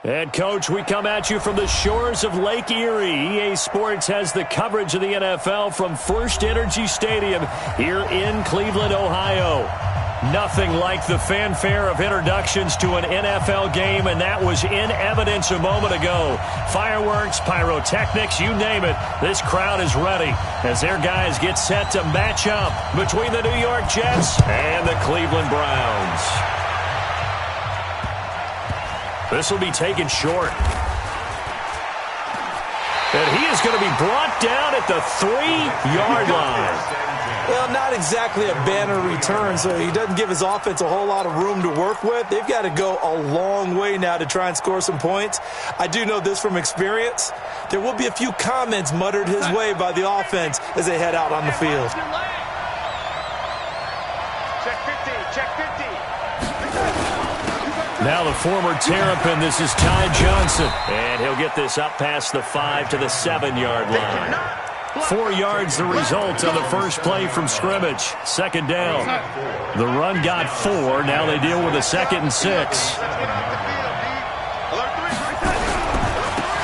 And, Coach, we come at you from the shores of Lake Erie. EA Sports has the coverage of the NFL from First Energy Stadium here in Cleveland, Ohio. Nothing like the fanfare of introductions to an NFL game, and that was in evidence a moment ago. Fireworks, pyrotechnics, you name it. This crowd is ready as their guys get set to match up between the New York Jets and the Cleveland Browns. This will be taken short. And he is going to be brought down at the 3-yard line. Well, not exactly a banner return, so he doesn't give his offense a whole lot of room to work with. They've got to go a long way now to try and score some points. I do know this from experience. There will be a few comments muttered his way by the offense as they head out on the field. Check 50, check 50. Now the former Terrapin, this is Ty Johnson. And he'll get this up past the 5 to the 7-yard line. 4 yards the result on the first play from scrimmage. Second down. The run got 4. Now they deal with a 2nd and 6.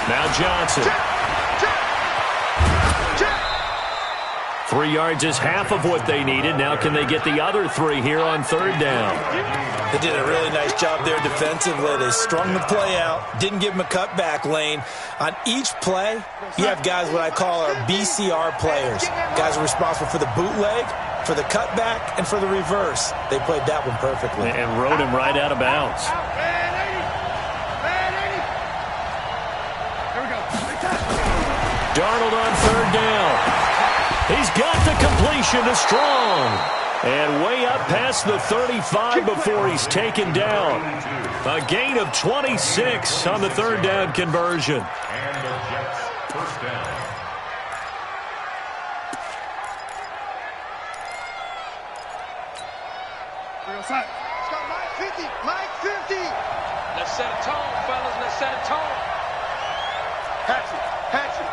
Now Johnson. 3 yards is half of what they needed. Now can they get the other 3 here on 3rd down? They did a really nice job there defensively. They strung the play out, didn't give him a cutback lane. On each play, you have guys what I call our BCR players. Guys are responsible for the bootleg, for the cutback, and for the reverse. They played that one perfectly. And rode him right out of bounds. Darnold on 3rd down. He's got the completion to Strong. And way up past the 35 before he's taken down. A gain of 26 on the 3rd down conversion. And the Jets first down. Let's go, Mike 50, Mike 50. Let's set a tone, fellas. Let's set a tone. Hatchet, hatchet.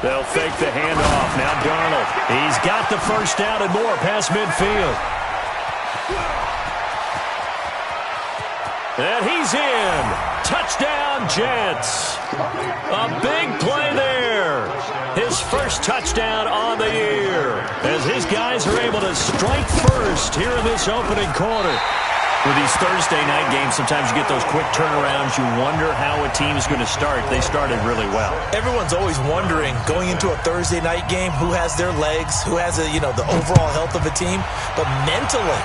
They'll fake the handoff. Now Darnold. He's got the first down and more past midfield. And he's in. Touchdown, Jets. A big play there. His first touchdown on the year. As his guys are able to strike first here in this opening quarter. With these Thursday night games, sometimes you get those quick turnarounds. You wonder how a team is going to start. They started really well. Everyone's always wondering, going into a Thursday night game, who has their legs, who has the overall health of a team. But mentally,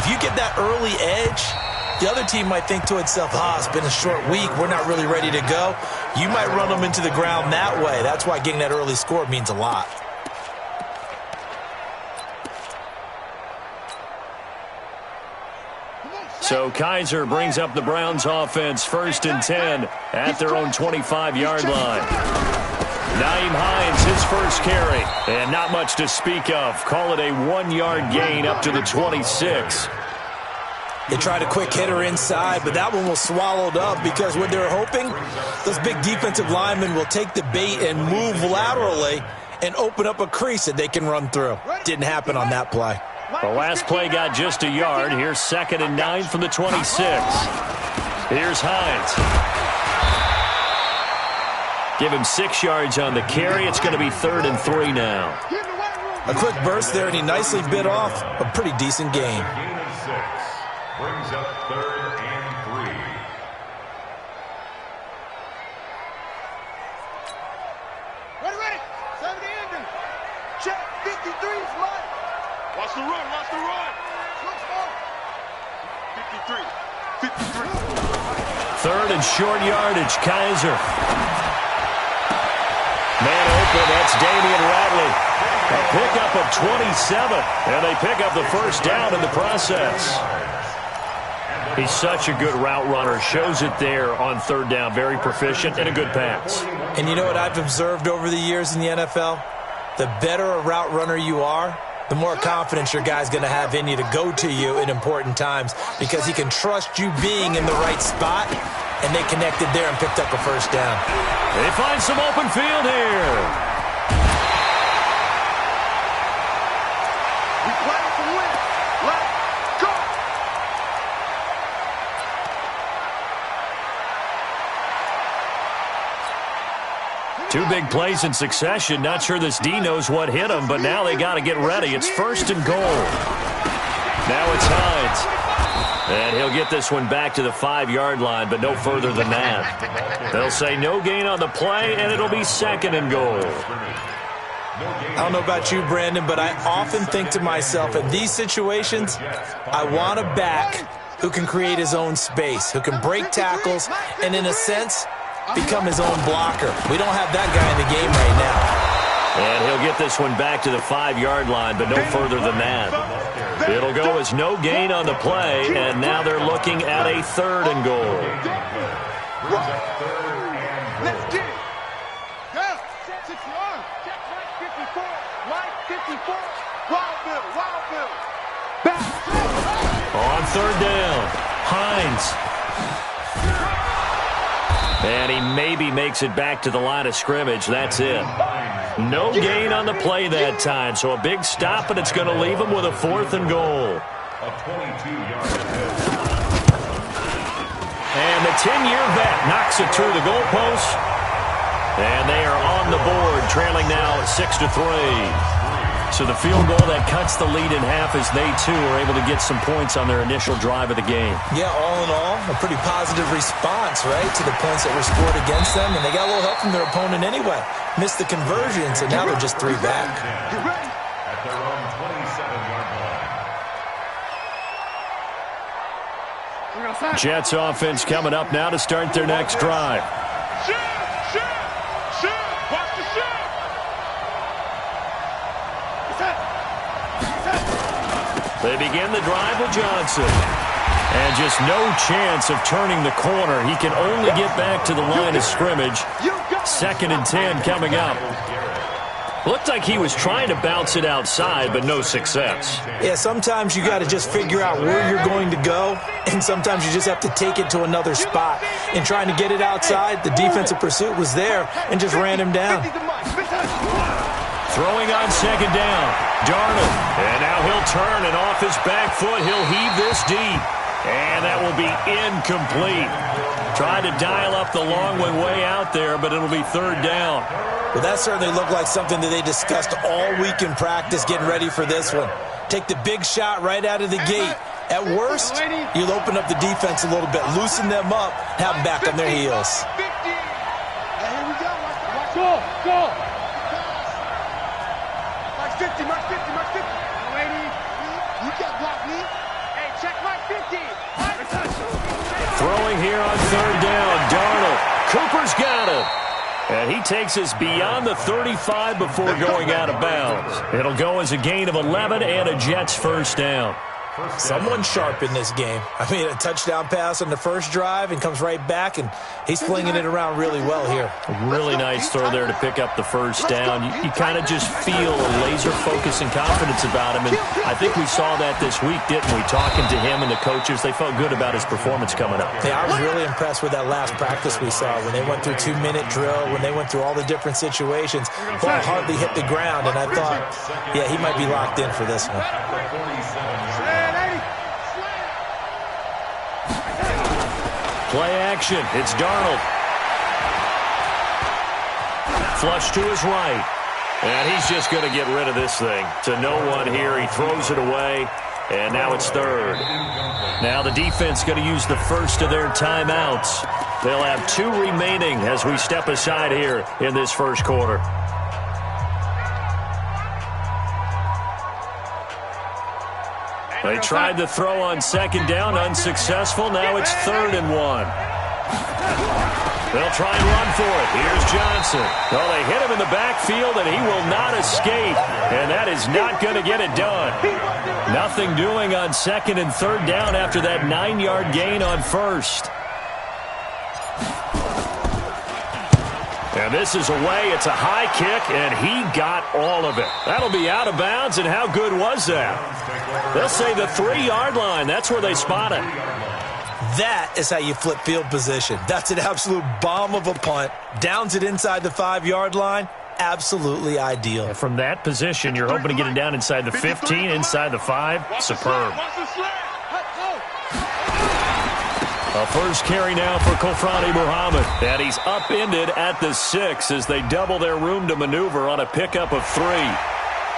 if you get that early edge, the other team might think to itself, it's been a short week. We're not really ready to go. You might run them into the ground that way. That's why getting that early score means a lot. So Kaiser brings up the Browns offense 1st and 10 at their own 25-yard line. Nyheim Hines, his first carry, and not much to speak of. Call it a 1-yard gain up to the 26. They tried a quick hitter inside, but that one was swallowed up because what they're hoping, those big defensive linemen will take the bait and move laterally and open up a crease that they can run through. Didn't happen on that play. The last play got just a yard. Here's 2nd and 9 from the 26. Here's Hines. Give him 6 yards on the carry. It's going to be 3rd and 3 now. A quick burst there, and he nicely bit off a pretty decent game. Gain of 6 brings up 3rd and 3. Ready. 70 ending. Check 53 is mine. Watch the run, watch the run. 53. 3rd and short yardage, Kaiser. Man open, that's Damian Ratley. A pickup of 27, and they pick up the first down in the process. He's such a good route runner. Shows it there on 3rd down. Very proficient and a good pass. And you know what I've observed over the years in the NFL? The better a route runner you are, the more confidence your guy's going to have in you to go to you in important times because he can trust you being in the right spot, and they connected there and picked up a first down. They find some open field here. Two big plays in succession. Not sure this D knows what hit him, but now they got to get ready. It's 1st and goal. Now it's Hines. And he'll get this one back to the 5-yard line, but no further than that. They'll say no gain on the play, and it'll be 2nd and goal. I don't know about you, Brandon, but I often think to myself, in these situations, I want a back who can create his own space, who can break tackles, and in a sense, become his own blocker. We don't have that guy in the game right now. And he'll get this one back to the 5-yard line, but no further than that. It'll go as no gain on the play, and now they're looking at a 3rd and goal. Let's get it. Go. 6-1. Check Mike 54. Mike 54. Wild Bill. Back. On 3rd down, Hines. And he maybe makes it back to the line of scrimmage. That's it. No gain on the play that time. So a big stop, and it's going to leave him with a 4th and goal. And the 10-year vet knocks it through the goalpost. And they are on the board, trailing now 6-3. So the field goal that cuts the lead in half as they, too, are able to get some points on their initial drive of the game. Yeah, all in all, a pretty positive response, right, to the points that were scored against them. And they got a little help from their opponent anyway. Missed the conversion, so now they're just 3 back. At their own 27-yard line. Jets offense coming up now to start their next drive. Watch the shot. They begin the drive with Johnson. And just no chance of turning the corner. He can only get back to the line of scrimmage. 2nd and 10 coming up. Looked like he was trying to bounce it outside, but no success. Yeah, sometimes you got to just figure out where you're going to go, and sometimes you just have to take it to another spot. In trying to get it outside, the defensive pursuit was there and just ran him down. Throwing on 2nd down, Darnold. And now he'll turn, and off his back foot, he'll heave this deep. And that will be incomplete. Tried to dial up the long way out there, but it'll be 3rd down. Well, that certainly looked like something that they discussed all week in practice, getting ready for this one. Take the big shot right out of the gate. At worst, you'll open up the defense a little bit, loosen them up, have them back on their heels. Here we go. Go. Mark 50. Lady, you can't block me. Hey, check Mike 50. Throwing here on 3rd down, Darnold. Cooper's got him. And he takes us beyond the 35 before going out of bounds. It'll go as a gain of 11 and a Jets 1st down. Someone sharp in this game. I mean, a touchdown pass on the first drive and comes right back, and he's flinging it around really well here. A really nice throw there to pick up the 1st down. You kind of just feel a laser focus and confidence about him, and I think we saw that this week, didn't we? Talking to him and the coaches, they felt good about his performance coming up. Yeah, I was really impressed with that last practice we saw when they went through 2-minute drill, when they went through all the different situations. Ball hardly hit the ground, and I thought, yeah, he might be locked in for this one. Play action. It's Darnold. Flush to his right. And he's just going to get rid of this thing. To no one here. He throws it away. And now it's 3rd. Now the defense going to use the first of their timeouts. They'll have 2 remaining as we step aside here in this first quarter. They tried the throw on 2nd down, unsuccessful. Now it's 3rd and 1. They'll try and run for it. Here's Johnson. Well, they hit him in the backfield, and he will not escape. And that is not going to get it done. Nothing doing on 2nd and 3rd down after that 9-yard gain on 1st. And this is away. It's a high kick, and he got all of it. That'll be out of bounds, and how good was that? They'll say the 3-yard line. That's where they spot it. That is how you flip field position. That's an absolute bomb of a punt. Downs it inside the 5-yard line. Absolutely ideal. And from that position, you're hoping to get it down inside the 15, inside the 5. Superb. A first carry now for Kofrani Muhammad. And he's upended at the 6 as they double their room to maneuver on a pickup of 3.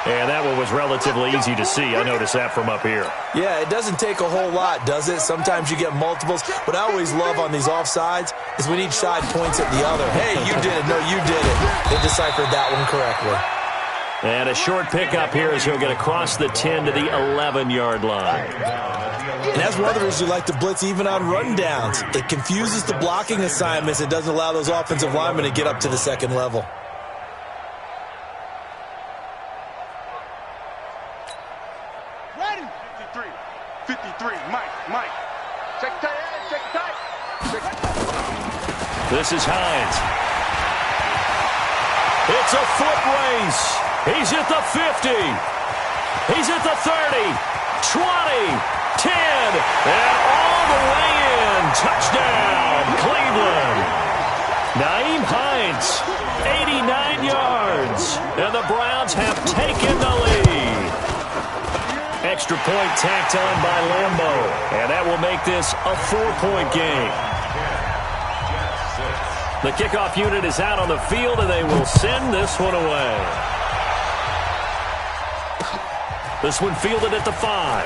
And that one was relatively easy to see. I noticed that from up here. Yeah, it doesn't take a whole lot, does it? Sometimes you get multiples. What I always love on these offsides is when each side points at the other. Hey, you did it. No, you did it. They deciphered that one correctly. And a short pickup here as he'll get across the 10 to the 11-yard line. And that's one of the reasons you like to blitz even on rundowns. It confuses the blocking assignments. It doesn't allow those offensive linemen to get up to the second level. Ready? 53, Mike. Check tight. This is Hines. It's a foot race. He's at the 50. He's at the 30, 20, 10, and all the way in. Touchdown, Cleveland. Naeem Hines, 89 yards. And the Browns have taken the lead. Extra point tacked on by Lambo. And that will make this a 4-point game. The kickoff unit is out on the field, and they will send this one away. This one fielded at the 5.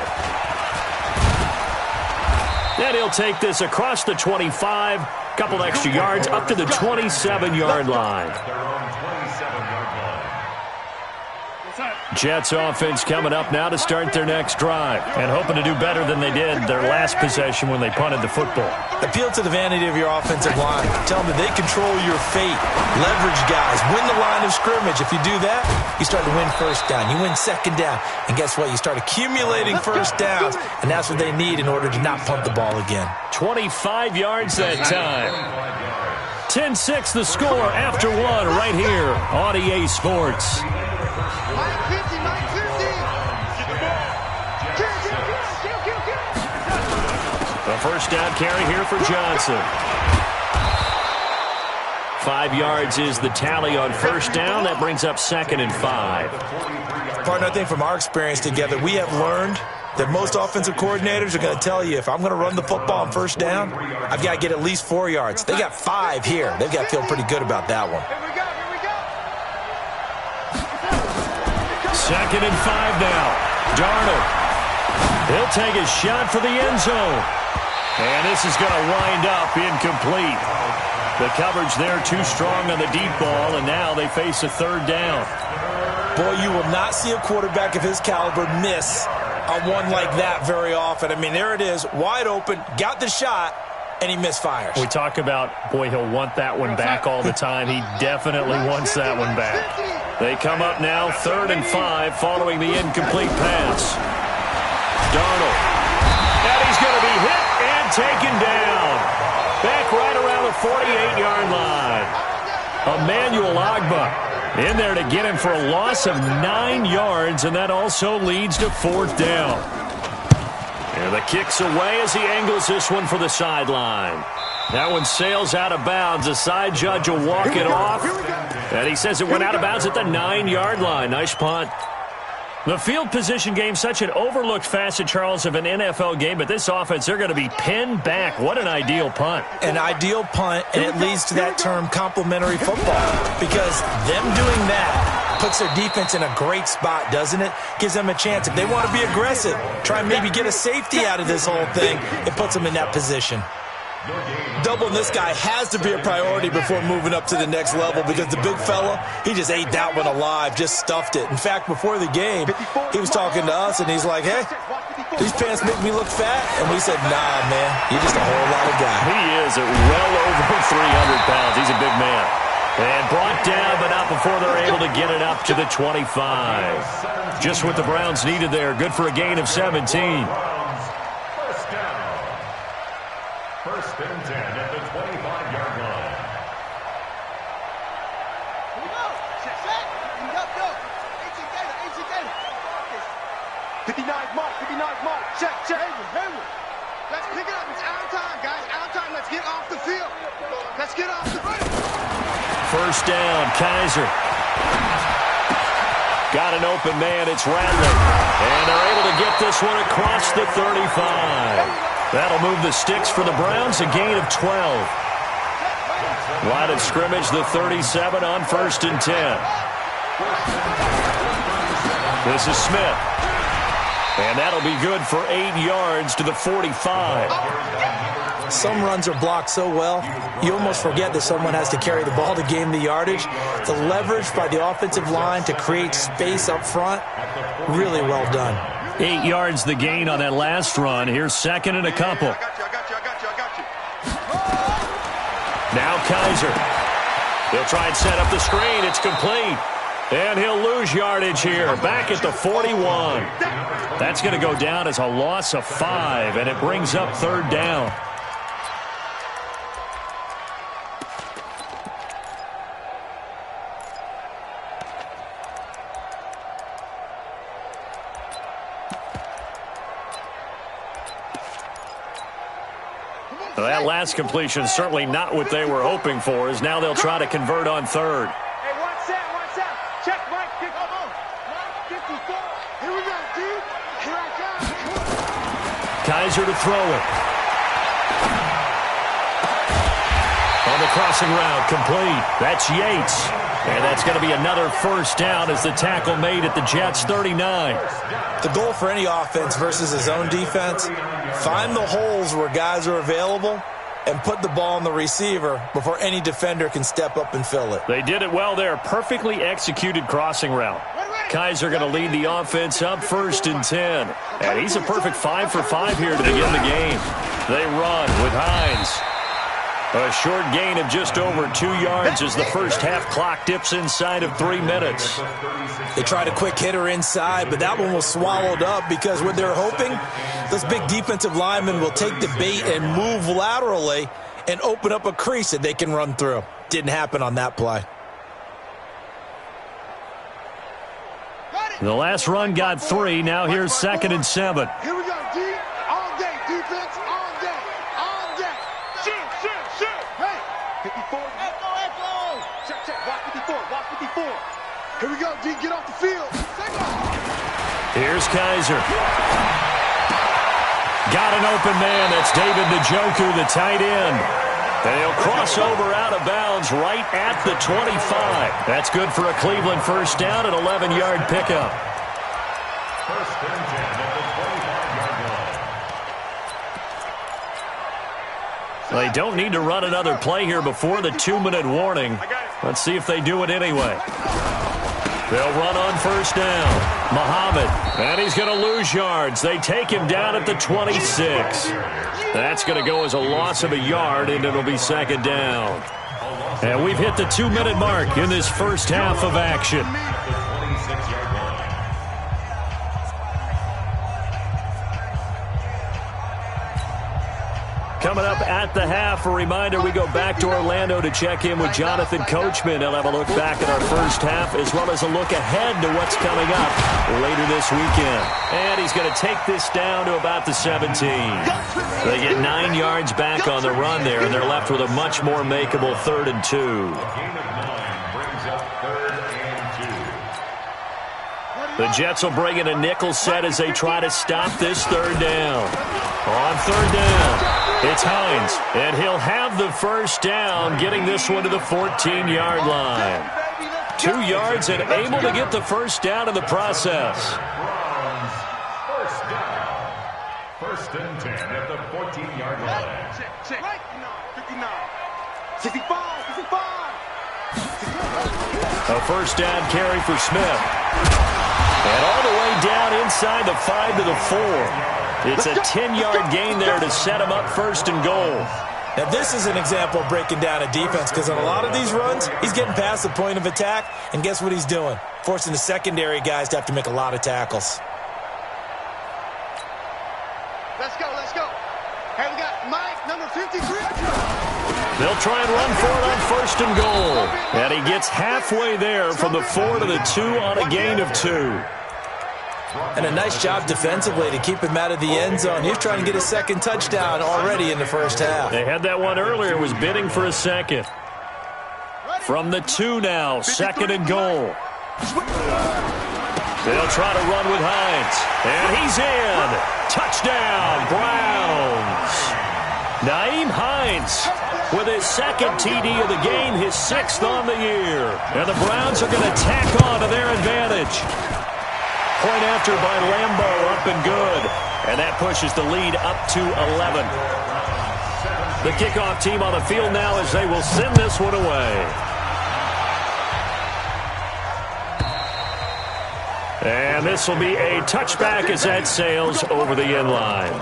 And he'll take this across the 25. Couple extra yards up to the 27-yard line. Jets offense coming up now to start their next drive and hoping to do better than they did their last possession when they punted the football. Appeal to the vanity of your offensive line. Tell them that they control your fate. Leverage guys. Win the line of scrimmage. If you do that, you start to win first down. You win second down. And guess what? You start accumulating first downs, and that's what they need in order to not punt the ball again. 25 yards that time. 10-6 the score after one right here on EA Sports. Mike 50. A first down carry here for Johnson. 5 yards is the tally on first down. That brings up 2nd and 5. Partner, I think from our experience together, we have learned that most offensive coordinators are going to tell you, if I'm going to run the football on first down, I've got to get at least 4 yards. They got 5 here. They've got to feel pretty good about that one. 2nd and 5 now. Darnold. He'll take a shot for the end zone. And this is going to wind up incomplete. The coverage there too strong on the deep ball, and now they face a 3rd down. Boy, you will not see a quarterback of his caliber miss on one like that very often. I mean, there it is, wide open, got the shot, and he misfires. We talk about, boy, he'll want that one back all the time. He definitely wants that one back. They come up now, 3rd and 5, following the incomplete pass. Darnold. And he's going to be hit and taken down. Back right around the 48-yard line. Emmanuel Ogbah in there to get him for a loss of 9 yards, and that also leads to 4th down. And the kick's away as he angles this one for the sideline. That one sails out of bounds. The side judge will walk it off. And he says it went out of bounds at the 9-yard line. Nice punt. The field position game, such an overlooked facet, Charles, of an NFL game, but this offense, they're going to be pinned back. What an ideal punt. An ideal punt, and it leads to that term complementary football, because them doing that puts their defense in a great spot, doesn't it? Gives them a chance. If they want to be aggressive, try and maybe get a safety out of this whole thing, it puts them in that position. Doubling this guy has to be a priority before moving up to the next level, because the big fella, he just ate that one alive, just stuffed it. In fact, before the game, he was talking to us, and he's like, hey, these pants make me look fat. And we said, nah, man, you're just a whole lot of guy. He is at well over 300 pounds. He's a big man. And brought down, but not before they're able to get it up to the 25. Just what the Browns needed there. Good for a gain of 17. First and 10 at the 25-yard line. 59 mark. Check. Let's pick it up. It's our time, guys. Our time. Let's get off the field. Let's get off the field. First down, Kaiser. Got an open man. It's Radley. And they're able to get this one across the 35. That'll move the sticks for the Browns, a gain of 12. Line of scrimmage, the 37 on 1st and 10. This is Smith. And that'll be good for 8 yards to the 45. Some runs are blocked so well, you almost forget that someone has to carry the ball to gain the yardage. The leverage by the offensive line to create space up front, really well done. 8 yards the gain on that last run. Here's 2nd and a couple. I got you. Now Kaiser. He'll try and set up the screen. It's complete. And he'll lose yardage here. Back at the 41. That's going to go down as a loss of 5, and it brings up 3rd down. Well, that last completion certainly not what they were hoping for, as now they'll try to convert on 3rd. Hey, one set. Check Mike 54. Mike 54. Here we go, dude. Here I come. Kaiser to throw it. On the crossing route, complete. That's Yates. And that's going to be another 1st down as the tackle made at the Jets' 39. The goal for any offense versus his own defense, find the holes where guys are available and put the ball on the receiver before any defender can step up and fill it. They did it well there. Perfectly executed crossing route. Kaiser going to lead the offense up 1st and 10. And he's a perfect 5 for 5 here to begin the game. They run with Hines. A short gain of just over 2 yards as the first half clock dips inside of 3 minutes. They tried a quick hitter inside, but that one was swallowed up because what they're hoping, those big defensive linemen will take the bait and move laterally and open up a crease that they can run through. Didn't happen on that play. The last run got 3. Now here's 2nd and 7. Here we go, D. All day, defense. All day. Shoot. Hey, 54. Echo. Check. Watch 54. Here we go, D. Get off the field. Here's Kaiser. Got an open man. That's David Njoku, the tight end. And he'll cross over out of bounds right at the 25. That's good for a Cleveland 1st down, an 11-yard pickup. 1st and 10 at the 25-yard line. They don't need to run another play here before the 2-minute warning. Let's see if they do it anyway. They'll run on 1st down. Muhammad, and he's going to lose yards. They take him down at the 26. That's going to go as a loss of a yard, and it'll be 2nd down. And we've hit the 2-minute mark in this first half of action. Coming up at the half, a reminder, we go back to Orlando to check in with Jonathan Coachman. He'll have a look back at our first half as well as a look ahead to what's coming up later this weekend. And he's going to take this down to about the 17. They get 9 yards back on the run there, and they're left with a much more makeable 3rd and 2. Gain of 9 brings up 3rd and 2. The Jets will bring in a nickel set as they try to stop this 3rd down. On 3rd down. It's Hines, and he'll have the 1st down, getting this one to the 14-yard line. 2 yards and able to get the 1st down in the process. 1st down. 1st and 10 at the 14-yard line. Check. 59. 65. A 1st down carry for Smith. And all the way down inside the 5 to the 4. It's a 10-yard gain there to set him up 1st and goal. Now, this is an example of breaking down a defense because on a lot of these runs, he's getting past the point of attack, and guess what he's doing? Forcing the secondary guys to have to make a lot of tackles. Let's go. Hey, we got Mike, number 53. They'll try and run for it on 1st and goal. And he gets halfway there from the 4 to the 2 on a gain of 2. And a nice job defensively to keep him out of the end zone. He's trying to get a 2nd touchdown already in the first half. They had that one earlier, was bidding for a 2nd. From the 2 now, 2nd and goal. They'll try to run with Hines. And he's in. Touchdown, Browns. Nyheim Hines with his second TD of the game, his 6th on the year. And the Browns are going to tack on to their advantage. Point after by Lambeau, up and good. And that pushes the lead up to 11. The kickoff team on the field now as they will send this one away. And this will be a touchback as that sails over the end line.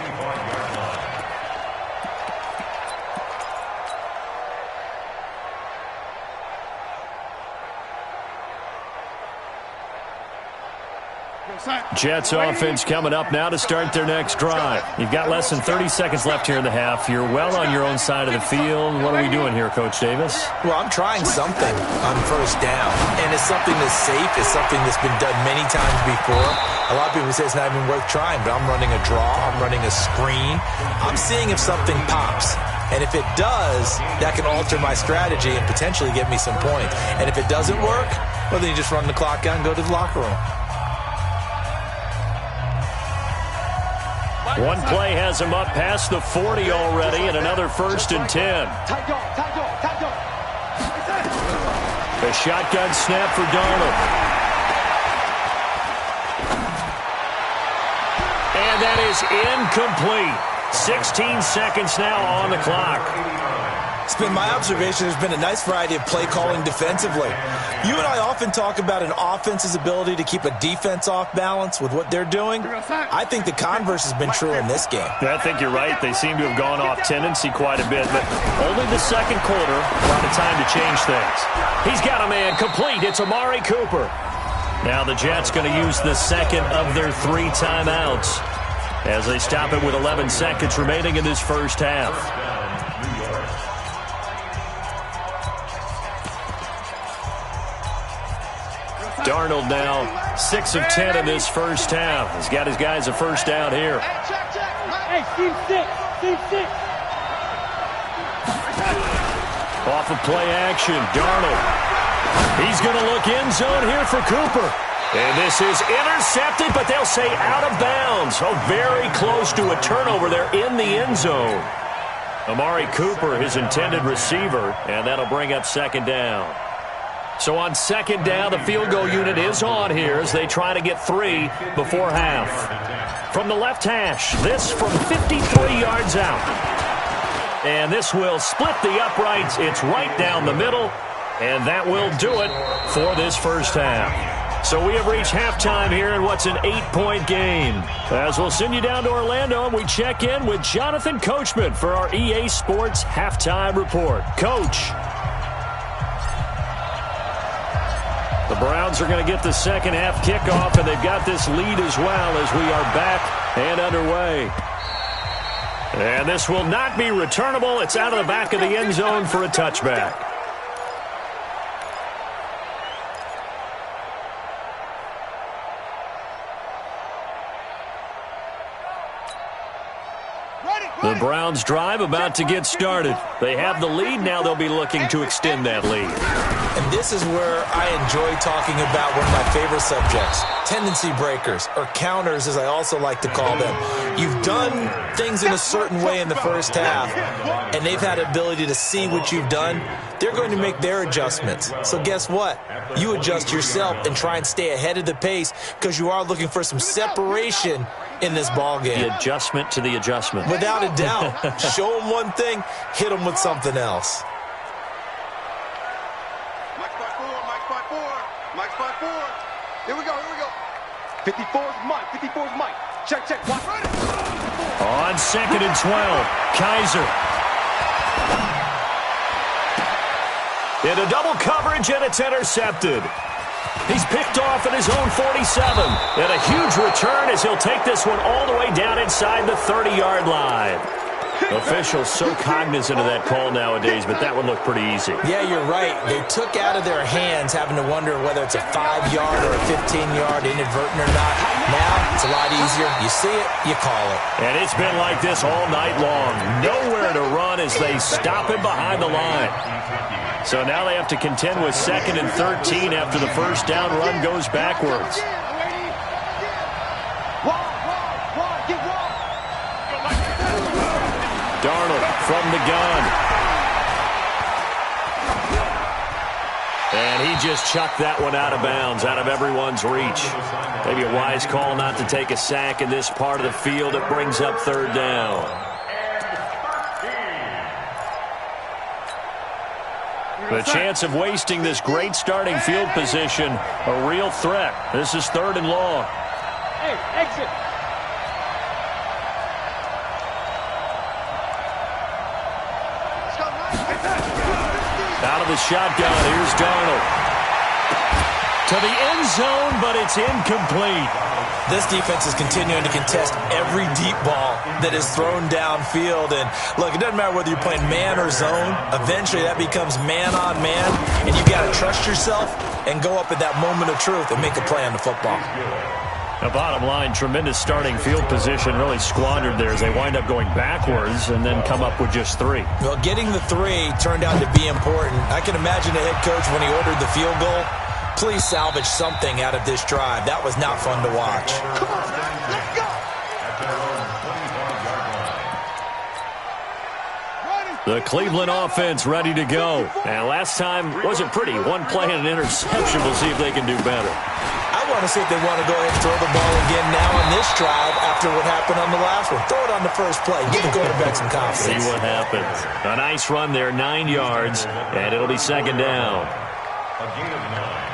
Jets offense coming up now to start their next drive. You've got less than 30 seconds left here in the half. You're well on your own side of the field. What are we doing here, Coach Davis? Well, I'm trying something on first down, and it's something that's safe. It's something that's been done many times before. A lot of people say it's not even worth trying, but I'm running a draw. I'm running a screen. I'm seeing if something pops. And if it does, that can alter my strategy and potentially get me some points. And if it doesn't work, well, then you just run the clock out and go to the locker room. One play has him up past the 40 already, and another 1st and 10. The shotgun snap for Darnold. And that is incomplete. 16 seconds now on the clock. It's been my observation there's been a nice variety of play calling defensively. You and I often talk about an offense's ability to keep a defense off balance with what they're doing. I think the converse has been true in this game. I think you're right. They seem to have gone off tendency quite a bit, but only the second quarter, a lot of time to change things. He's got a man complete. It's Amari Cooper. Now the Jets going to use the second of their 3 timeouts as they stop it with 11 seconds remaining in this first half. Darnold now 6 of 10 in this first half. He's got his guys a first down here. Hey, Steve 6. Off of play action, Darnold. He's going to look end zone here for Cooper. And this is intercepted, but they'll say out of bounds. Oh, very close to a turnover there in the end zone. Amari Cooper, his intended receiver, and that'll bring up second down. So on second down, the field goal unit is on here as they try to get 3 before half. From the left hash, this from 53 yards out. And this will split the uprights. It's right down the middle, and that will do it for this first half. So we have reached halftime here in what's an 8-point game. As we'll send you down to Orlando, and we check in with Jonathan Coachman for our EA Sports Halftime Report. Coach. The Browns are going to get the second half kickoff, and they've got this lead as well as we are back and underway. And this will not be returnable. It's out of the back of the end zone for a touchback. The Browns drive about to get started. They have the lead. Now they'll be looking to extend that lead. And this is where I enjoy talking about one of my favorite subjects, tendency breakers, or counters as I also like to call them. You've done things in a certain way in the first half, and they've had the ability to see what you've done. They're going to make their adjustments. So guess what? You adjust yourself and try and stay ahead of the pace because you are looking for some separation in this ball game. The adjustment to the adjustment. Without a doubt. Show them one thing, hit them with something else. Mike spot 4. Here we go. 54's Mike. Check. Watch. On 2nd and 12, Kaiser. Into double coverage, and it's intercepted. He's picked off at his own 47. And a huge return as he'll take this one all the way down inside the 30-yard line. Officials so cognizant of that call nowadays, but that one looked pretty easy. Yeah, you're right. They took out of their hands having to wonder whether it's a 5-yard or a 15-yard inadvertent or not. Now, it's a lot easier. You see it, you call it. And it's been like this all night long. Nowhere to run as they stop him behind the line. So now they have to contend with 2nd and 13 after the first down run goes backwards. Darnold from the gun. And he just chucked that one out of bounds, out of everyone's reach. Maybe a wise call not to take a sack in this part of the field. It brings up third down. The chance of wasting this great starting field position, a real threat. This is third and long. Hey, exit. Out of the shotgun, here's Darnold. To the end zone, but it's incomplete. This defense is continuing to contest every deep ball that is thrown downfield. And, look, it doesn't matter whether you're playing man or zone. Eventually, that becomes man-on-man, and you've got to trust yourself and go up at that moment of truth and make a play on the football. The bottom line, tremendous starting field position, really squandered there as they wind up going backwards and then come up with just 3. Well, getting the 3 turned out to be important. I can imagine the head coach when he ordered the field goal. Please salvage something out of this drive. That was not fun to watch. Come on, let's go. The Cleveland offense ready to go. And last time wasn't pretty. One play and an interception. We'll see if they can do better. I want to see if they want to go ahead and throw the ball again now on this drive after what happened on the last one. Throw it on the first play. Give the quarterback some confidence. See what happens. A nice run there, 9 yards, and it'll be second down. A gain of 9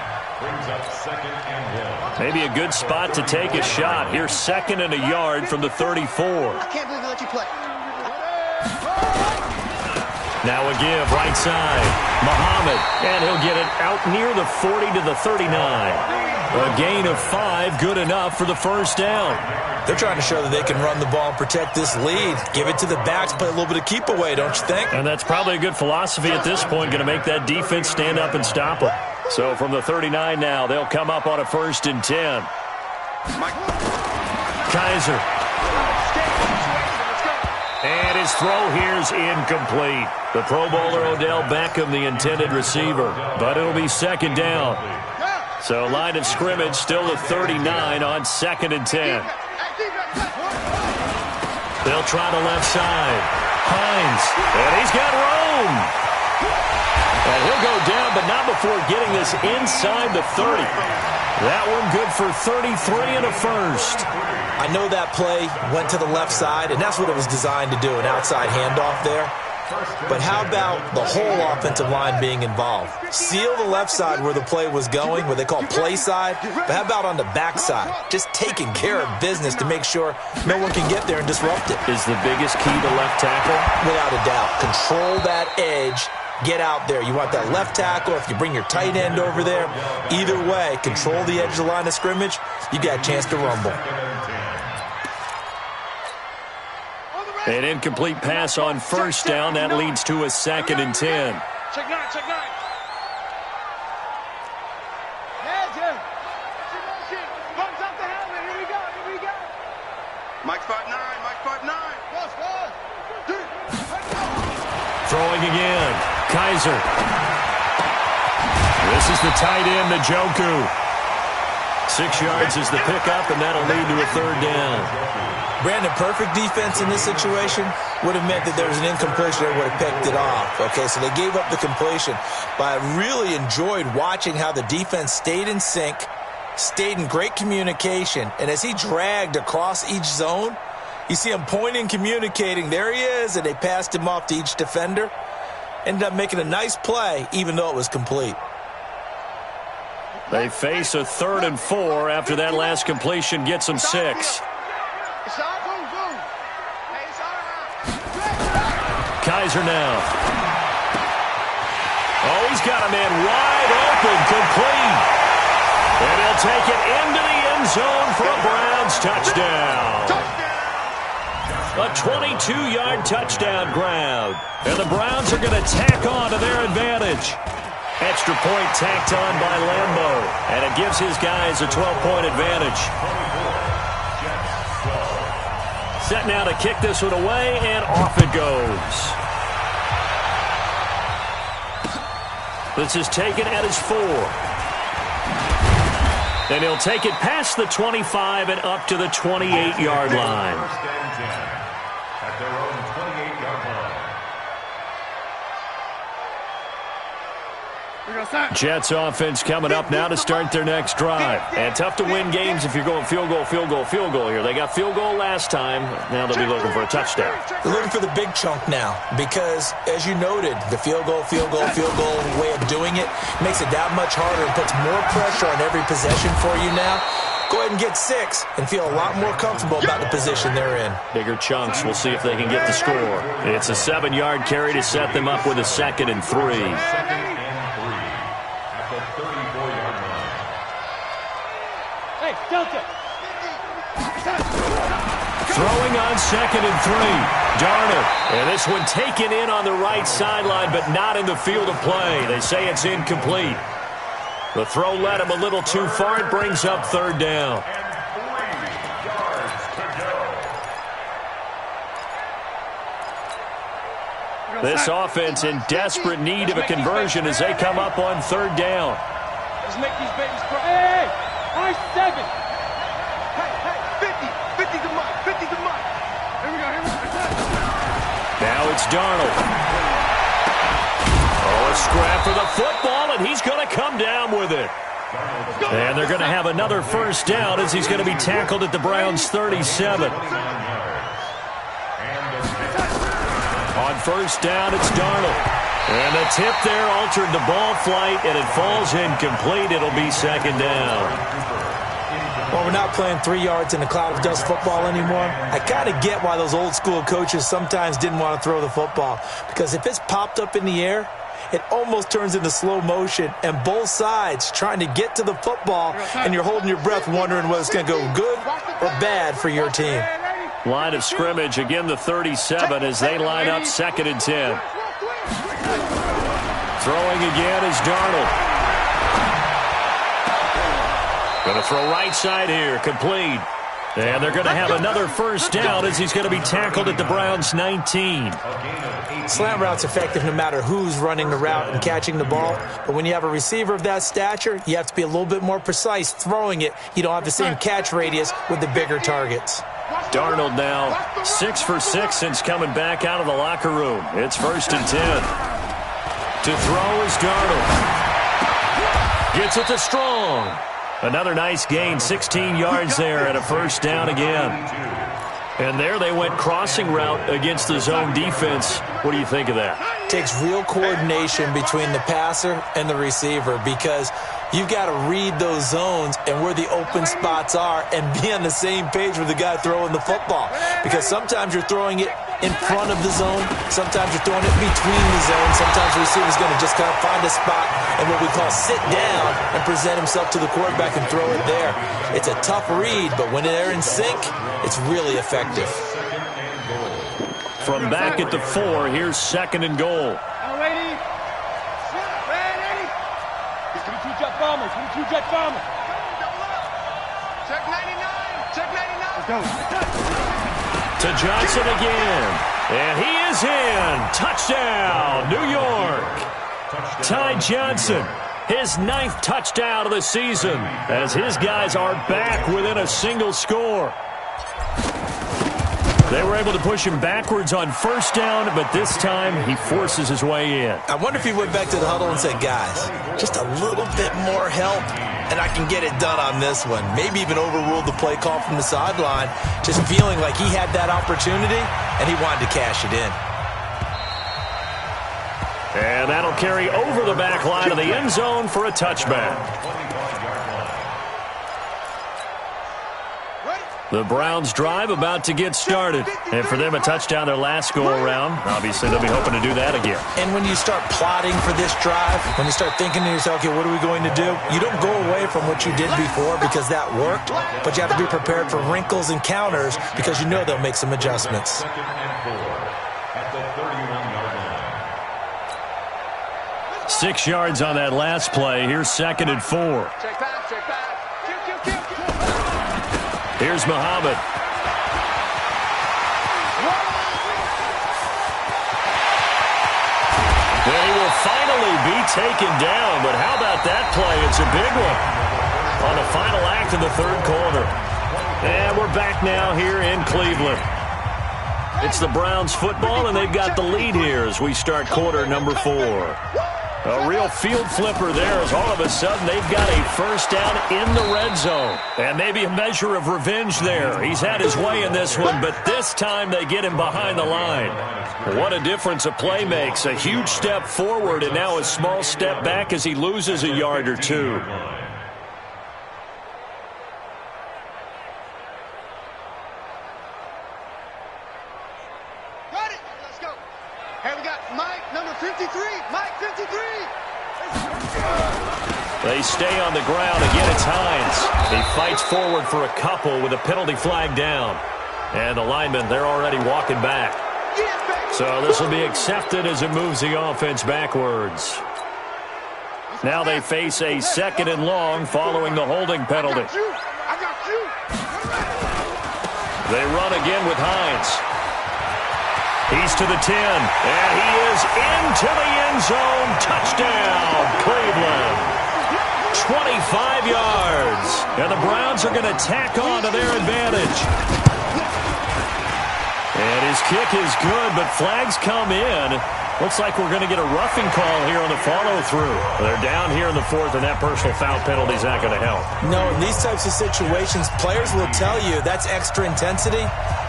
brings up second and 1. Maybe a good spot to take a shot. Here's second and a yard from the 34. I can't believe they let you play. Now a give, right side. Muhammad, and he'll get it out near the 40 to the 39. A gain of 5, good enough for the first down. They're trying to show that they can run the ball and protect this lead. Give it to the backs, play a little bit of keep away, don't you think? And that's probably a good philosophy at this point, going to make that defense stand up and stop them. So from the 39 now, they'll come up on a 1st and 10. Kaiser. And his throw here's incomplete. The Pro Bowler Odell Beckham, the intended receiver. But it'll be second down. So line of scrimmage still at 39 on 2nd and 10. They'll try the left side. Hines, and he's got room. And he'll go down, but not before getting this inside the 30. That one good for 33 and a first. I know that play went to the left side, and that's what it was designed to do, an outside handoff there. But how about the whole offensive line being involved? Seal the left side where the play was going, what they call play side. But how about on the back side? Just taking care of business to make sure no one can get there and disrupt it. Is the biggest key to left tackle? Without a doubt. Control that edge. Get out there. You want that left tackle. If you bring your tight end over there, either way, control the edge of the line of scrimmage. You got a chance to rumble. An incomplete pass on first down. That leads to a 2nd and 10. Check 9, check 9. Buttons off the helmet. Here we go, here we go. Mike 5-9, Mike 5-9. Throwing again. Kaiser. This is the tight end, Njoku. 6 yards is the pickup, and that'll lead to a third down. Brandon, perfect defense in this situation would have meant that there was an incompletion. They would have picked it off. Okay, so they gave up the completion. But I really enjoyed watching how the defense stayed in sync, stayed in great communication, and as he dragged across each zone, you see him pointing, communicating. There he is, and they passed him off to each defender. Ended up making a nice play, even though it was complete. They face a 3rd and 4 after that last completion gets them 6. Kaiser now. Oh, he's got a man wide open, complete. And he'll take it into the end zone for a Browns touchdown. A 22-yard touchdown grab. And the Browns are going to tack on to their advantage. Extra point tacked on by Lambo. And it gives his guys a 12-point advantage. Set now to kick this one away, and off it goes. This is taken at his 4. And he'll take it past the 25 and up to the 28-yard line. First and 10 at their own 28-yard Jets offense coming up now to start their next drive. And tough to win games if you're going field goal, field goal, field goal here. They got field goal last time. Now they'll be looking for a touchdown. They're looking for the big chunk now because, as you noted, the field goal way of doing it makes it that much harder and puts more pressure on every possession for you now. Go ahead and get 6 and feel a lot more comfortable about the position they're in. Bigger chunks. We'll see if they can get the score. It's a 7-yard carry to set them up with a 2nd and 3. Hey, Delta. Throwing on 2nd and 3. Darnold. And this one taken in on the right sideline, but not in the field of play. They say it's incomplete. The throw led him a little too far. It brings up 3rd down. This offense in desperate need of a conversion as they come up on 3rd down. Let's make these babies cry. Hey, I 7. Hey, 50 to Mike, 50 to Mike. Here we go. Now it's Darnold. Oh, a scrap for the football, and he's going to come down with it. And they're going to have another 1st down as he's going to be tackled at the Browns' 37. On 1st down, it's Darnold. And the tip there altered the ball flight, and it falls incomplete. It'll be 2nd down. Well, we're not playing 3 yards in a cloud of dust football anymore. I kind of get why those old school coaches sometimes didn't want to throw the football. Because if it's popped up in the air, it almost turns into slow motion, and both sides trying to get to the football, and you're holding your breath wondering whether it's going to go good or bad for your team. Line of scrimmage, again the 37 as they line up 2nd and 10. Throwing again is Darnold. Going to throw right side here, complete. And they're going to have another 1st down as he's going to be tackled at the Browns' 19. Slant route's effective no matter who's running the route and catching the ball. But when you have a receiver of that stature, you have to be a little bit more precise throwing it. You don't have the same catch radius with the bigger targets. Darnold now 6 for 6 since coming back out of the locker room. It's 1st and 10. To throw is Darnold. Gets it to Strong. Another nice gain, 16 yards there and a 1st down again. And there they went crossing route against the zone defense. What do you think of that? Takes real coordination between the passer and the receiver because you've got to read those zones and where the open spots are and be on the same page with the guy throwing the football. Because sometimes you're throwing it in front of the zone. Sometimes you're throwing it between the zones. Sometimes the receiver's going to just kind of find a spot and what we call sit down and present himself to the quarterback and throw it there. It's a tough read, but when they're in sync, it's really effective. From back at the 4, here's 2nd and goal. Ready? Give me 2 jet bombers. Give me 2 jet bombers. Check 99. Check 99. Let's go. To Johnson again. And he is in. Touchdown, New York. Ty Johnson, his 9th touchdown of the season as his guys are back within a single score. They were able to push him backwards on 1st down, but this time he forces his way in. I wonder if he went back to the huddle and said, guys, just a little bit more help, and I can get it done on this one. Maybe even overruled the play call from the sideline, just feeling like he had that opportunity, and he wanted to cash it in. And that'll carry over the back line of the end zone for a touchback. The Browns drive about to get started. And for them, a touchdown their last go-around. Obviously, they'll be hoping to do that again. And when you start plotting for this drive, when you start thinking to yourself, okay, what are we going to do? You don't go away from what you did before because that worked, but you have to be prepared for wrinkles and counters because you know they'll make some adjustments. 6 yards on that last play. Here's 2nd and 4. Check back, check back. Kill. Here's Muhammad. Then he will finally be taken down, but how about that play? It's a big one on the final act of the 3rd quarter. And we're back now here in Cleveland. It's the Browns football, and they've got the lead here as we start quarter number 4. A real field flipper there as all of a sudden they've got a first down in the red zone. And maybe a measure of revenge there. He's had his way in this one, but this time they get him behind the line. What a difference a play makes. A huge step forward and now a small step back as he loses a yard or two. Got it. Let's go. Hey, we got Mike, number 53. Mike, 53. They stay on the ground. Again, it's Hines. He fights forward for a couple with a penalty flag down. And the linemen, they're already walking back. So this will be accepted as it moves the offense backwards. Now they face a 2nd and long following the holding penalty. I got you. They run again with Hines. He's to the 10, and he is into the end zone. Touchdown, Cleveland. 25 yards, and the Browns are going to tack on to their advantage. And his kick is good, but flags come in. Looks like we're going to get a roughing call here on the follow-through. They're down here in the 4th, and that personal foul penalty is not going to help. No, in these types of situations, players will tell you that's extra intensity.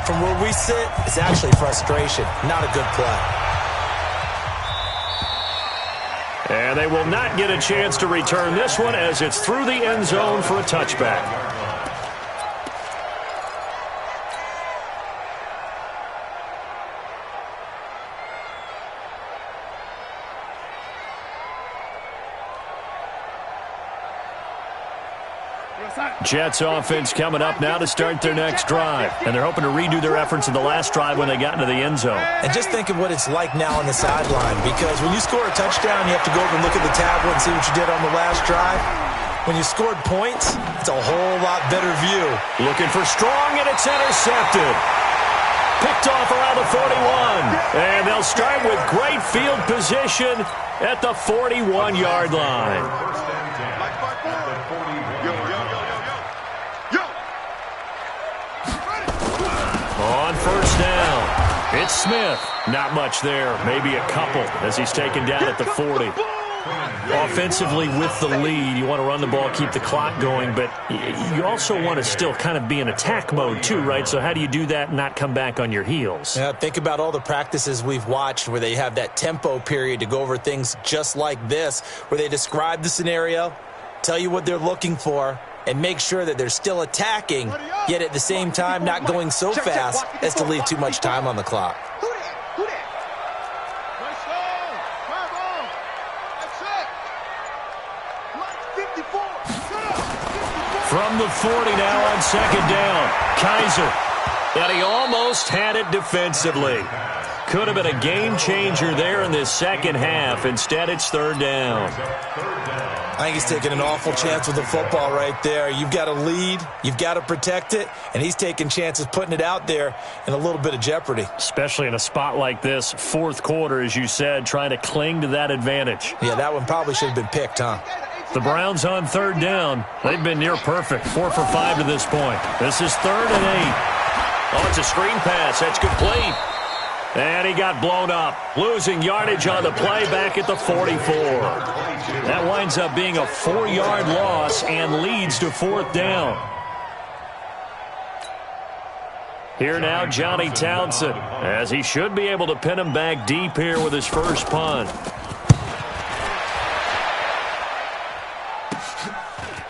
From where we sit, it's actually frustration, not a good play. And they will not get a chance to return this one as it's through the end zone for a touchback. Jets offense coming up now to start their next drive. And they're hoping to redo their efforts in the last drive when they got into the end zone. And just think of what it's like now on the sideline, because when you score a touchdown, you have to go over and look at the tablet and see what you did on the last drive. When you scored points, it's a whole lot better view. Looking for Strong, and it's intercepted. Picked off around the 41. And they'll start with great field position at the 41-yard line. On first down, it's Smith. Not much there, maybe a couple as he's taken down at the 40. Offensively with the lead, you want to run the ball, keep the clock going, but you also want to still kind of be in attack mode too, right? So how do you do that and not come back on your heels? Yeah, think about all the practices we've watched where they have that tempo period to go over things just like this, where they describe the scenario, tell you what they're looking for, and make sure that they're still attacking, yet at the same time not going so fast as to leave too much time on the clock. From the 40 now on second down, Kaiser. And he almost had it defensively. Could have been a game changer there in this second half. Instead, it's third down. I think he's taking an awful chance with the football right there. You've got to lead, you've got to protect it, and he's taking chances putting it out there in a little bit of jeopardy. Especially in a spot like this, fourth quarter, as you said, trying to cling to that advantage. Yeah, that one probably should have been picked, huh? The Browns on third down. They've been near perfect, 4 for 5 to this point. This is 3rd and 8. Oh, it's a screen pass. That's complete. And he got blown up, losing yardage on the play back at the 44. That winds up being a 4-yard loss and leads to 4th down. Here now, Johnny Townsend, as he should be able to pin him back deep here with his first punt.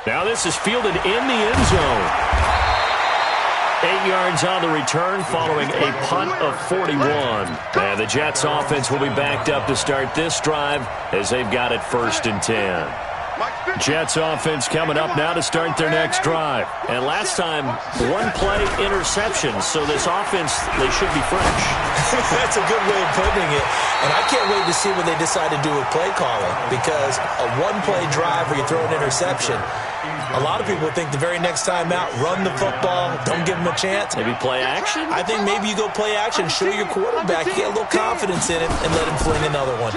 Now this is fielded in the end zone. 8 yards on the return following a punt of 41. And the Jets offense will be backed up to start this drive as they've got it 1st and 10. Jets offense coming up now to start their next drive. And last time, 1-play interception. So this offense, they should be fresh. That's a good way of putting it. And I can't wait to see what they decide to do with play calling. Because a 1-play drive where you throw an interception, a lot of people think the very next time out, run the football, don't give them a chance. Maybe play action? I think maybe you go play action, show your quarterback, get a little confidence in him, and let him fling another one.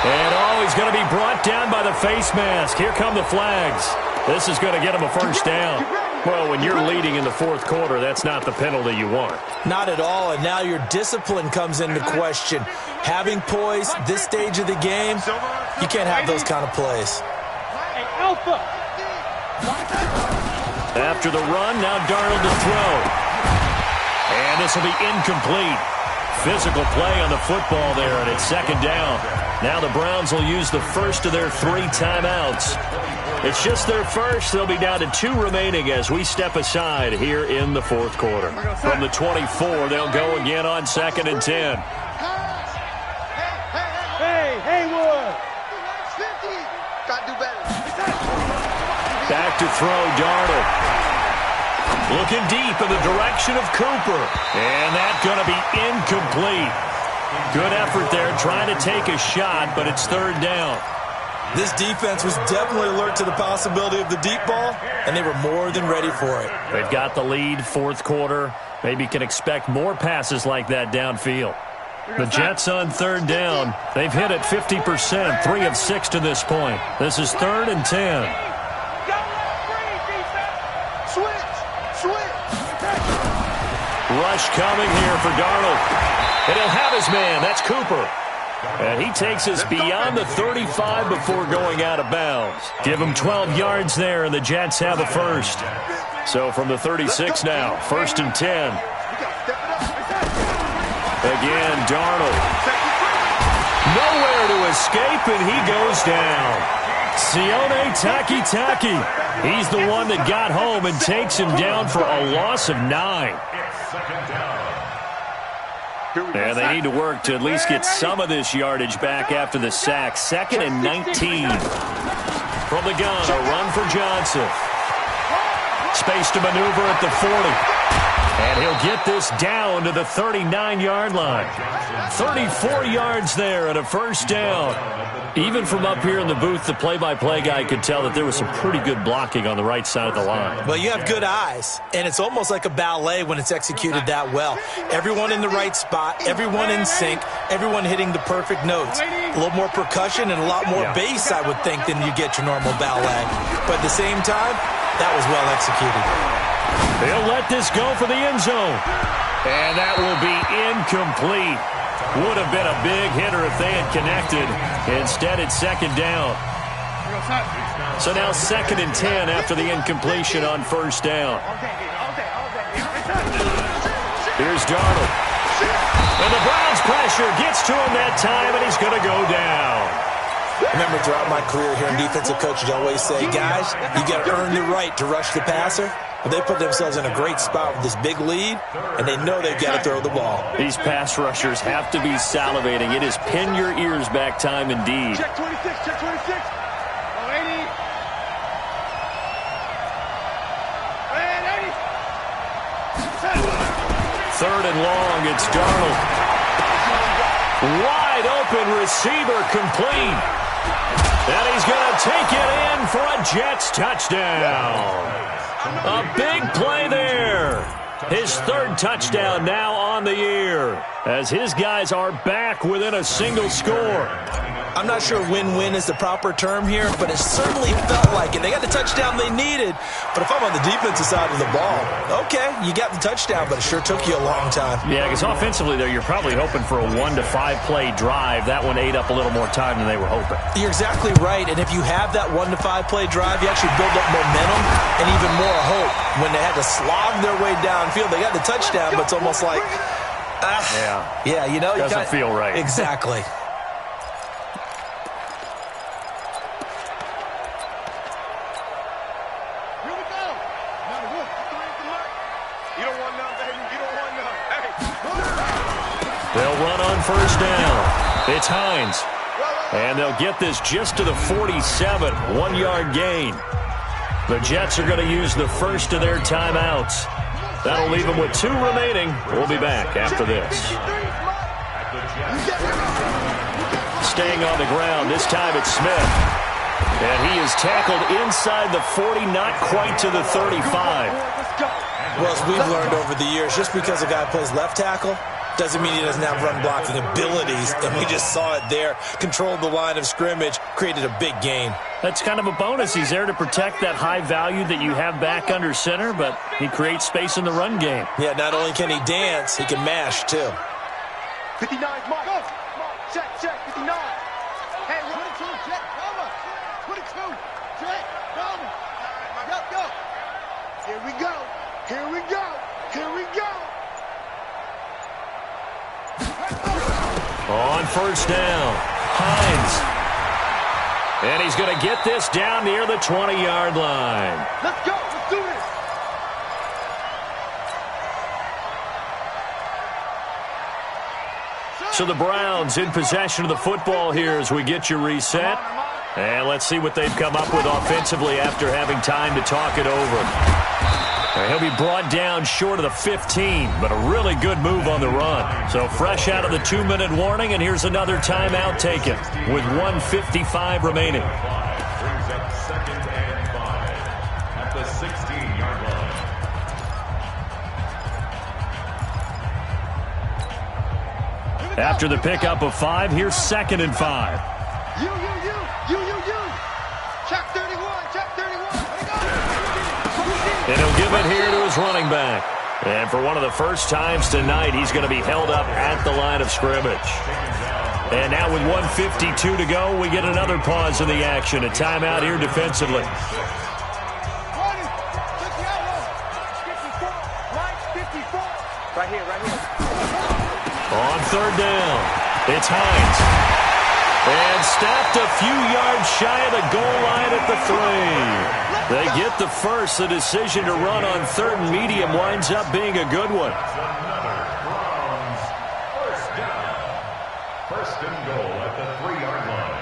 And he's going to be brought down by the face mask. Here come the flags. This is going to get him a first down. Well, when you're leading in the fourth quarter, that's not the penalty you want. Not at all, and now your discipline comes into question. Having poise this stage of the game, you can't have those kind of plays. Hey, Alpha! After the run, now Darnold to throw. And this will be incomplete. Physical play on the football there, and it's second down. Now the Browns will use the first of their 3 timeouts. It's just their first. They'll be down to 2 remaining as we step aside here in the fourth quarter. From the 24, they'll go again on 2nd and 10. Hey, Haywood! Gotta do better. Back to throw, Darnold. Looking deep in the direction of Cooper. And that's going to be incomplete. Good effort there trying to take a shot, but it's 3rd down. This defense was definitely alert to the possibility of the deep ball, and they were more than ready for it. They've got the lead, fourth quarter. Maybe can expect more passes like that downfield. The Jets on 3rd down. They've hit it 50%, 3 of 6 to this point. This is 3rd and 10. Rush coming here for Darnold. And he'll have his man. That's Cooper. And he takes us beyond the 35 before going out of bounds. Give him 12 yards there, and the Jets have a first. So from the 36 now, 1st and 10. Again, Darnold. Nowhere to escape, and he goes down. Sione Takitaki. He's the one that got home and takes him down for a loss of 9. And they need to work to at least get some of this yardage back after the sack. 2nd and 19. From the gun, a run for Johnson. Space to maneuver at the 40. And he'll get this down to the 39-yard line. 34 yards there and a first down. Even from up here in the booth, the play-by-play guy could tell that there was some pretty good blocking on the right side of the line. Well, you have good eyes, and it's almost like a ballet when it's executed that well. Everyone in the right spot, everyone in sync, everyone hitting the perfect notes. A little more percussion and a lot more bass, I would think, than you get your normal ballet. But at the same time, that was well executed. They'll let this go for the end zone. And that will be incomplete. Would have been a big hitter if they had connected. Instead, it's 2nd down. So now 2nd and 10 after the incompletion on 1st down. Here's Darnold. And the Browns pressure gets to him that time, and he's going to go down. Remember, throughout my career here in defensive coaches, I always say, guys, you got to earn the right to rush the passer. But they put themselves in a great spot with this big lead, and they know they've got to throw the ball. These pass rushers have to be salivating. It is pin your ears back time indeed. Check 26, check 26. Oh, 80. And 80. 3rd and long, it's Darnold. Wide open receiver complete. And he's going to take it in for a Jets touchdown. A big play there. His 3rd touchdown now on the year as his guys are back within a single score. I'm not sure win-win is the proper term here, but it certainly felt like it. They got the touchdown they needed, but if I'm on the defensive side of the ball, okay, you got the touchdown, but it sure took you a long time. Yeah, because offensively there, you're probably hoping for a 1 to 5 play drive. That one ate up a little more time than they were hoping. You're exactly right, and if you have that 1 to 5 play drive, you actually build up momentum and even more hope. When they had to slog their way downfield, they got the touchdown, but it's almost like, yeah, you know, doesn't feel right. Exactly. They'll run on 1st down. It's Hines. And they'll get this just to the 47, 1-yard gain. The Jets are going to use the first of their timeouts. That'll leave them with 2 remaining. We'll be back after this. Staying on the ground, this time it's Smith. And he is tackled inside the 40, not quite to the 35. Well, as we've learned over the years, just because a guy plays left tackle doesn't mean he doesn't have run blocking abilities, and we just saw it there. Controlled the line of scrimmage, created a big gain. That's kind of a bonus. He's there to protect that high value that you have back under center, but he creates space in the run game. Yeah, not only can he dance, he can mash, too. 59, mark. Go. Check, 59. Hey, 22, check, cover. 22, check, cover. Go. Here we go. On first down, Hines. And he's going to get this down near the 20-yard line. Let's go. Let's do this. So the Browns in possession of the football here as we get you reset. And let's see what they've come up with offensively after having time to talk it over. He'll be brought down short of the 15, but a really good move on the run. So fresh out of the 2-minute warning, and here's another timeout taken with 1:55 remaining. Brings up 2nd and 5 at the 16-yard line. After the pickup of 5, here's 2nd and 5. You. Check 31. And he'll give it here to his running back. And for one of the first times tonight, he's going to be held up at the line of scrimmage. And now with 1:52 to go, we get another pause in the action. A timeout here defensively. Right here. On third down, it's Hines. And stopped a few yards shy of the goal line at the 3. They get the first. The decision to run on 3rd and medium winds up being a good one. Another Browns first down. 1st and goal at the 3-yard line.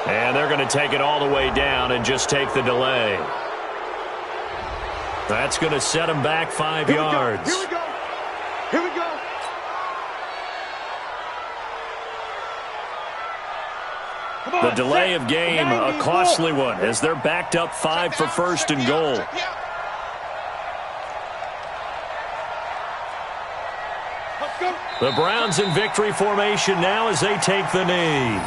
And they're going to take it all the way down and just take the delay. That's going to set them back 5 yards. Here we go. The delay of game, a costly one, as they're backed up 5 for 1st and goal. The Browns in victory formation now as they take the knee.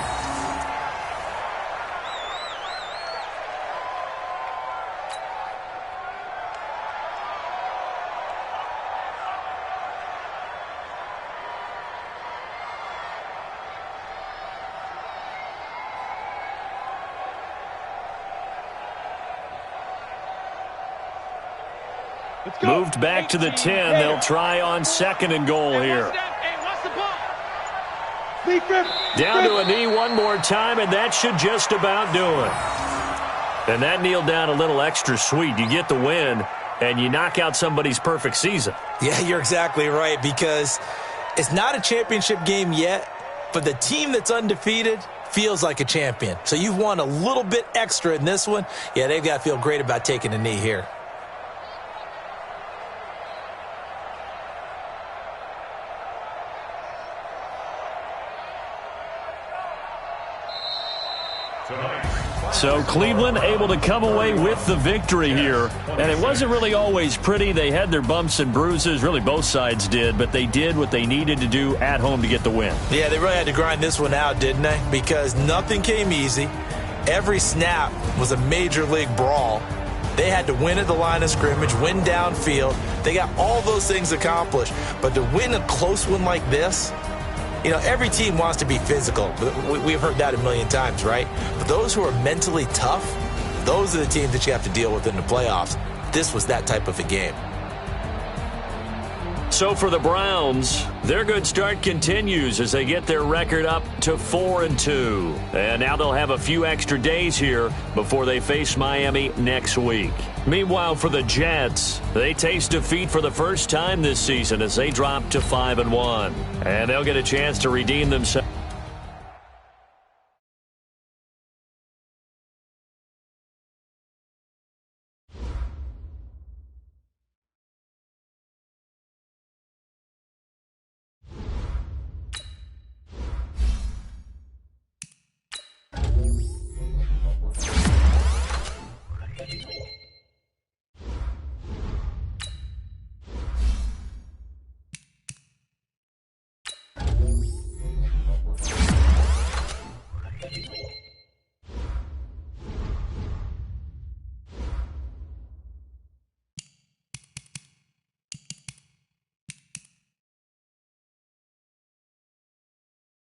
Moved back to the 10. They'll try on 2nd and goal here. Down to a knee one more time, and that should just about do it. And that kneeled down a little extra sweet. You get the win, and you knock out somebody's perfect season. Yeah, you're exactly right, because it's not a championship game yet, but the team that's undefeated feels like a champion. So you've won a little bit extra in this one. Yeah, they've got to feel great about taking a knee here. So Cleveland able to come away with the victory here. And it wasn't really always pretty. They had their bumps and bruises. Really, both sides did. But they did what they needed to do at home to get the win. Yeah, they really had to grind this one out, didn't they? Because nothing came easy. Every snap was a major league brawl. They had to win at the line of scrimmage, win downfield. They got all those things accomplished. But to win a close one like this, you know, every team wants to be physical. We've heard that a million times, right? But those who are mentally tough, those are the teams that you have to deal with in the playoffs. This was that type of a game. So for the Browns, their good start continues as they get their record up to 4-2. And now they'll have a few extra days here before they face Miami next week. Meanwhile, for the Jets, they taste defeat for the first time this season as they drop to 5-1. And they'll get a chance to redeem themselves.